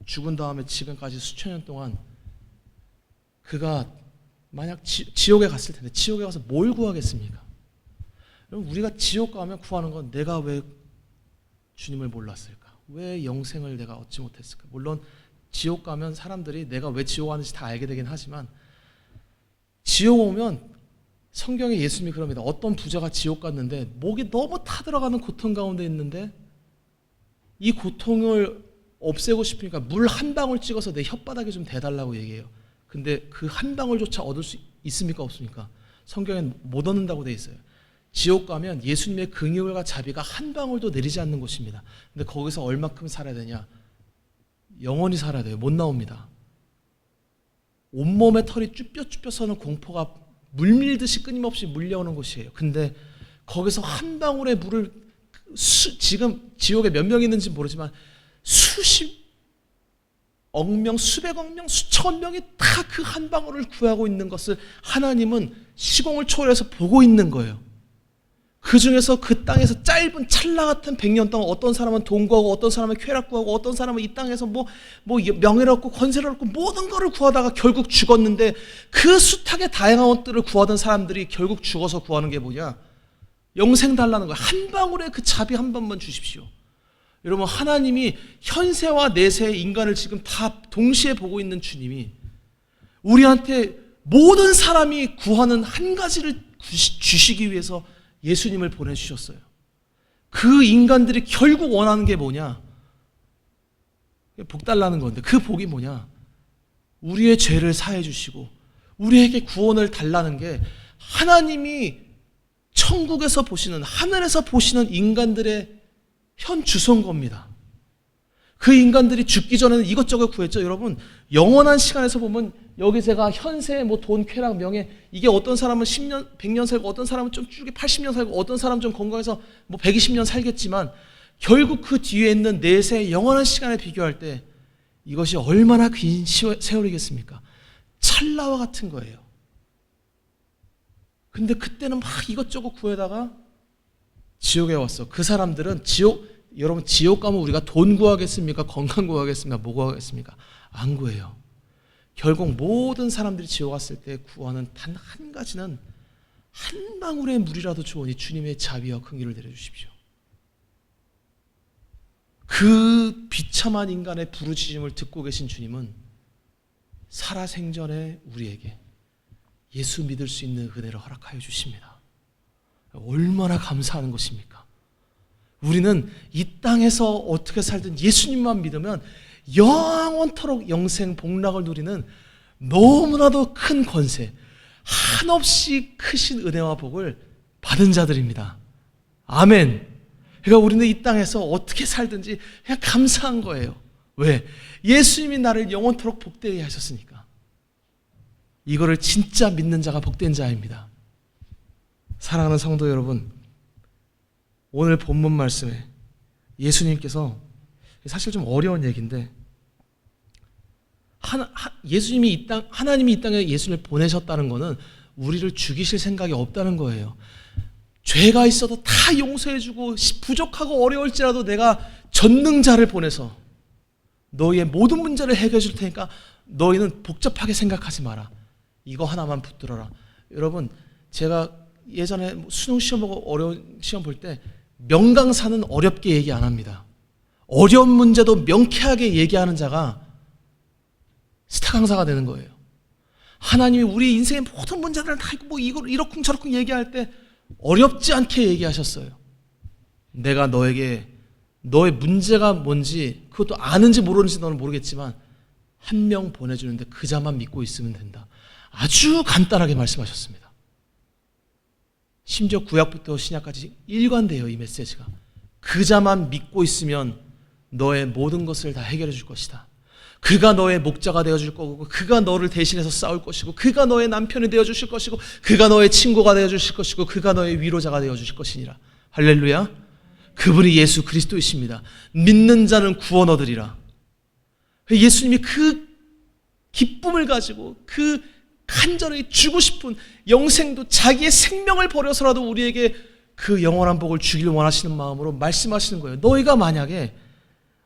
죽은 다음에 지금까지 수천 년 동안 그가 만약 지옥에 갔을 텐데 지옥에 가서 뭘 구하겠습니까? 여러분 우리가 지옥 가면 구하는 건 내가 왜 주님을 몰랐을까? 왜 영생을 내가 얻지 못했을까? 물론 지옥 가면 사람들이 내가 왜 지옥 가는지 다 알게 되긴 하지만 지옥 오면 성경에 예수님이 그럽니다. 어떤 부자가 지옥 갔는데 목이 너무 타들어가는 고통 가운데 있는데 이 고통을 없애고 싶으니까 물 한 방울 찍어서 내 혓바닥에 좀 대달라고 얘기해요. 근데 그 한 방울조차 얻을 수 있습니까? 없습니까? 성경엔 못 얻는다고 돼 있어요. 지옥 가면 예수님의 긍휼과 자비가 한 방울도 내리지 않는 곳입니다. 근데 거기서 얼마큼 살아야 되냐? 영원히 살아야 돼요. 못 나옵니다. 온몸에 털이 쭈뼛쭈뼛 서는 공포가 물밀듯이 끊임없이 물려오는 곳이에요. 근데 거기서 한 방울의 물을 지금 지옥에 몇 명 있는지 모르지만 수십억 명, 수백억 명, 수천 명이 다 그 한 방울을 구하고 있는 것을 하나님은 시공을 초월해서 보고 있는 거예요. 그 중에서 그 땅에서 짧은 찰나 같은 100년 동안 어떤 사람은 돈 구하고 어떤 사람은 쾌락 구하고 어떤 사람은 이 땅에서 뭐 명예를 얻고 권세를 얻고 모든 것을 구하다가 결국 죽었는데 그 숱하게 다양한 것들을 구하던 사람들이 결국 죽어서 구하는 게 뭐냐? 영생 달라는 거예요. 한 방울의 그 자비 한 번만 주십시오. 여러분 하나님이 현세와 내세의 인간을 지금 다 동시에 보고 있는 주님이 우리한테 모든 사람이 구하는 한 가지를 주시기 위해서 예수님을 보내주셨어요. 그 인간들이 결국 원하는 게 뭐냐? 복 달라는 건데 그 복이 뭐냐? 우리의 죄를 사해 주시고 우리에게 구원을 달라는 게 하나님이 천국에서 보시는 하늘에서 보시는 인간들의 현 주소인 겁니다. 그 인간들이 죽기 전에는 이것저것 구했죠. 여러분 영원한 시간에서 보면 여기 제가 현세의 뭐 돈, 쾌락, 명예 이게 어떤 사람은 10년, 100년 살고 어떤 사람은 좀 줄게 80년 살고 어떤 사람은 좀 건강해서 뭐 120년 살겠지만 결국 그 뒤에 있는 내세의 영원한 시간에 비교할 때 이것이 얼마나 긴 세월이겠습니까? 찰나와 같은 거예요. 근데 그때는 막 이것저것 구해다가 지옥에 왔어. 그 사람들은 여러분 지옥 가면 우리가 돈 구하겠습니까? 건강 구하겠습니까? 뭐 구하겠습니까? 안 구해요. 결국 모든 사람들이 지옥 왔을 때 구하는 단 한 가지는 한 방울의 물이라도 좋으니 주님의 자비와 긍휼을 내려주십시오. 그 비참한 인간의 부르짖음을 듣고 계신 주님은 살아생전에 우리에게 예수 믿을 수 있는 은혜를 허락하여 주십니다. 얼마나 감사하는 것입니까? 우리는 이 땅에서 어떻게 살든 예수님만 믿으면 영원토록 영생 복락을 누리는 너무나도 큰 권세, 한없이 크신 은혜와 복을 받은 자들입니다. 아멘. 그러니까 우리는 이 땅에서 어떻게 살든지 그냥 감사한 거예요. 왜? 예수님이 나를 영원토록 복되게 하셨으니까. 이거를 진짜 믿는 자가 복된 자입니다. 사랑하는 성도 여러분, 오늘 본문 말씀에 예수님께서 사실 좀 어려운 얘기인데 하나님이 이 땅에 예수님을 보내셨다는 것은 우리를 죽이실 생각이 없다는 거예요. 죄가 있어도 다 용서해주고 부족하고 어려울지라도 내가 전능자를 보내서 너희의 모든 문제를 해결해 줄 테니까 너희는 복잡하게 생각하지 마라. 이거 하나만 붙들어라. 여러분 제가 예전에 수능 시험 보고 어려운 시험 볼 때 명강사는 어렵게 얘기 안 합니다. 어려운 문제도 명쾌하게 얘기하는 자가 스타 강사가 되는 거예요. 하나님이 우리 인생의 모든 문제들을 다 뭐 이걸 이러쿵저러쿵 얘기할 때 어렵지 않게 얘기하셨어요. 내가 너에게 너의 문제가 뭔지 그것도 아는지 모르는지 너는 모르겠지만 한 명 보내주는데 그 자만 믿고 있으면 된다. 아주 간단하게 말씀하셨습니다. 심지어 구약부터 신약까지 일관돼요. 이 메시지가. 그 자만 믿고 있으면 너의 모든 것을 다 해결해 줄 것이다. 그가 너의 목자가 되어줄 거고, 그가 너를 대신해서 싸울 것이고, 그가 너의 남편이 되어주실 것이고, 그가 너의 친구가 되어주실 것이고, 그가 너의 위로자가 되어주실 것이니라. 할렐루야. 그분이 예수 그리스도이십니다. 믿는 자는 구원 얻으리라. 예수님이 그 기쁨을 가지고 그 간절히 주고 싶은 영생도 자기의 생명을 버려서라도 우리에게 그 영원한 복을 주길 원하시는 마음으로 말씀하시는 거예요. 너희가 만약에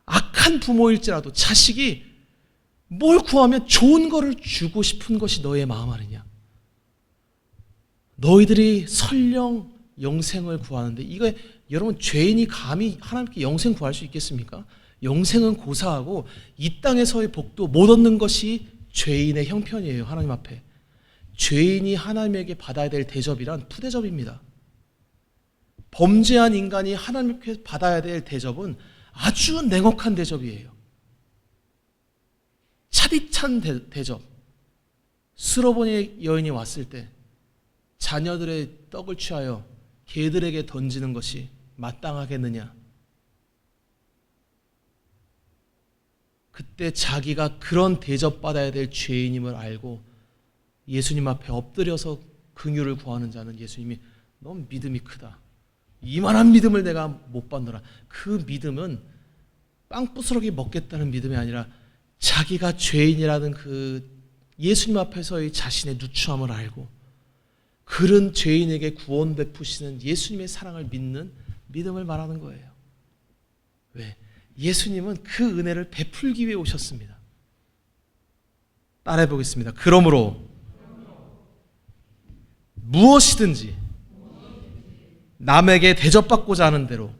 악한 부모일지라도 자식이 뭘 구하면 좋은 거를 주고 싶은 것이 너의 마음 아니냐. 너희들이 설령 영생을 구하는데 이거 여러분 죄인이 감히 하나님께 영생 구할 수 있겠습니까? 영생은 고사하고 이 땅에서의 복도 못 얻는 것이 죄인의 형편이에요. 하나님 앞에. 죄인이 하나님에게 받아야 될 대접이란 푸대접입니다. 범죄한 인간이 하나님께 받아야 될 대접은 아주 냉혹한 대접이에요. 차디찬 대접. 스로보니 여인이 왔을 때 자녀들의 떡을 취하여 개들에게 던지는 것이 마땅하겠느냐. 그때 자기가 그런 대접받아야 될 죄인임을 알고 예수님 앞에 엎드려서 긍휼을 구하는 자는 예수님이 넌 믿음이 크다. 이만한 믿음을 내가 못 받노라. 그 믿음은 빵 부스러기 먹겠다는 믿음이 아니라 자기가 죄인이라는 그 예수님 앞에서의 자신의 누추함을 알고 그런 죄인에게 구원 베푸시는 예수님의 사랑을 믿는 믿음을 말하는 거예요. 왜? 예수님은 그 은혜를 베풀기 위해 오셨습니다. 따라해 보겠습니다. 그러므로 무엇이든지 남에게 대접받고자 하는 대로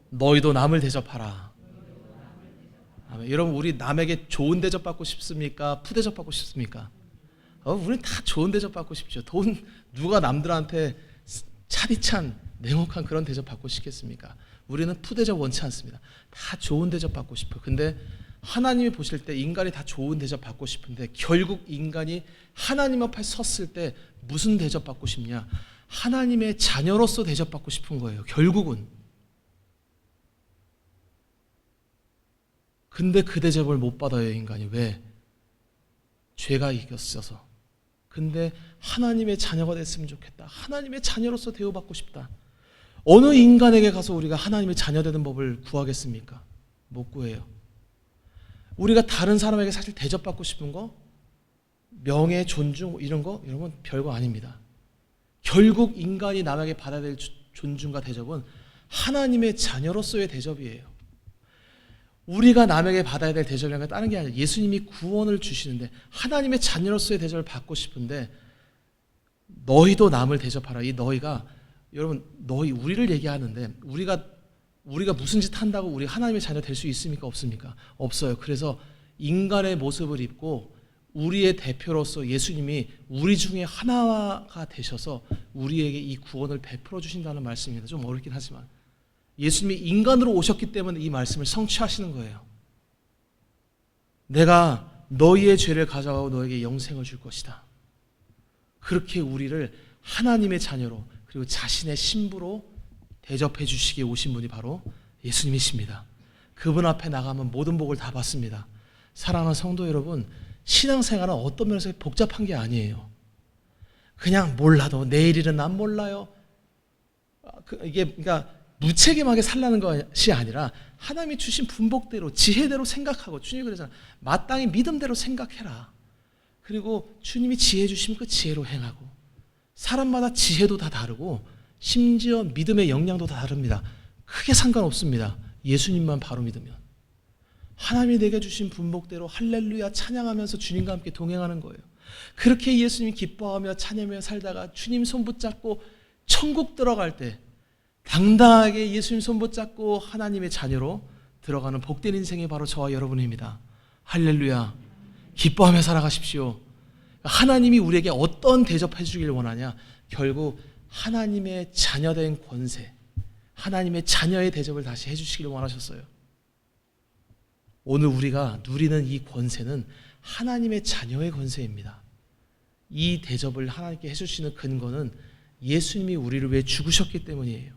너희도 남을 대접하라. 아멘. 여러분, 우리 남에게 좋은 대접받고 싶습니까? 푸대접받고 싶습니까? 우리는 다 좋은 대접받고 싶죠. 누가 남들한테 차디찬 냉혹한 그런 대접받고 싶겠습니까? 우리는 푸대접 원치 않습니다. 다 좋은 대접받고 싶어요. 근데 하나님이 보실 때 인간이 다 좋은 대접받고 싶은데 결국 인간이 하나님 앞에 섰을 때 무슨 대접받고 싶냐? 하나님의 자녀로서 대접받고 싶은 거예요. 결국은. 근데 그 대접을 못 받아요, 인간이. 왜? 죄가 이겼어서. 근데 하나님의 자녀가 됐으면 좋겠다. 하나님의 자녀로서 대우받고 싶다. 어느 인간에게 가서 우리가 하나님의 자녀 되는 법을 구하겠습니까? 못 구해요. 우리가 다른 사람에게 사실 대접받고 싶은 거, 명예, 존중 이런 거, 여러분 별거 아닙니다. 결국 인간이 남에게 받아야 될 존중과 대접은 하나님의 자녀로서의 대접이에요. 우리가 남에게 받아야 될 대접이란 게 다른 게 아니라 예수님이 구원을 주시는데 하나님의 자녀로서의 대접을 받고 싶은데 너희도 남을 대접하라. 이 너희가 여러분 우리를 얘기하는데 우리가 무슨 짓 한다고 우리 하나님의 자녀 될 수 있습니까? 없습니까? 없어요. 그래서 인간의 모습을 입고 우리의 대표로서 예수님이 우리 중에 하나가 되셔서 우리에게 이 구원을 베풀어 주신다는 말씀입니다. 좀 어렵긴 하지만 예수님이 인간으로 오셨기 때문에 이 말씀을 성취하시는 거예요. 내가 너희의 죄를 가져가고 너에게 영생을 줄 것이다. 그렇게 우리를 하나님의 자녀로 그리고 자신의 신부로 대접해 주시기에 오신 분이 바로 예수님이십니다. 그분 앞에 나가면 모든 복을 다 받습니다. 사랑하는 성도 여러분, 신앙생활은 어떤 면에서 복잡한 게 아니에요. 그냥 몰라도 내일 일은 난 몰라요. 그러니까 무책임하게 살라는 것이 아니라 하나님이 주신 분복대로 지혜대로 생각하고 주님이 그러잖아요. 마땅히 믿음대로 생각해라. 그리고 주님이 지혜 주시면 그 지혜로 행하고 사람마다 지혜도 다 다르고 심지어 믿음의 역량도 다 다릅니다. 크게 상관없습니다. 예수님만 바로 믿으면. 하나님이 내게 주신 분복대로 할렐루야 찬양하면서 주님과 함께 동행하는 거예요. 그렇게 예수님이 기뻐하며 찬양하며 살다가 주님 손 붙잡고 천국 들어갈 때 당당하게 예수님 손 붙잡고 하나님의 자녀로 들어가는 복된 인생이 바로 저와 여러분입니다. 할렐루야. 기뻐하며 살아가십시오. 하나님이 우리에게 어떤 대접해 주길 원하냐? 결국 하나님의 자녀된 권세, 하나님의 자녀의 대접을 다시 해주시기를 원하셨어요. 오늘 우리가 누리는 이 권세는 하나님의 자녀의 권세입니다. 이 대접을 하나님께 해주시는 근거는 예수님이 우리를 위해 죽으셨기 때문이에요.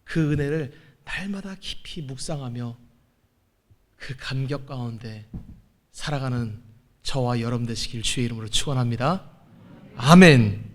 그 은혜를 날마다 깊이 묵상하며 그 감격 가운데 살아가는 저와 여러분 되시길 주의 이름으로 축원합니다. 아멘.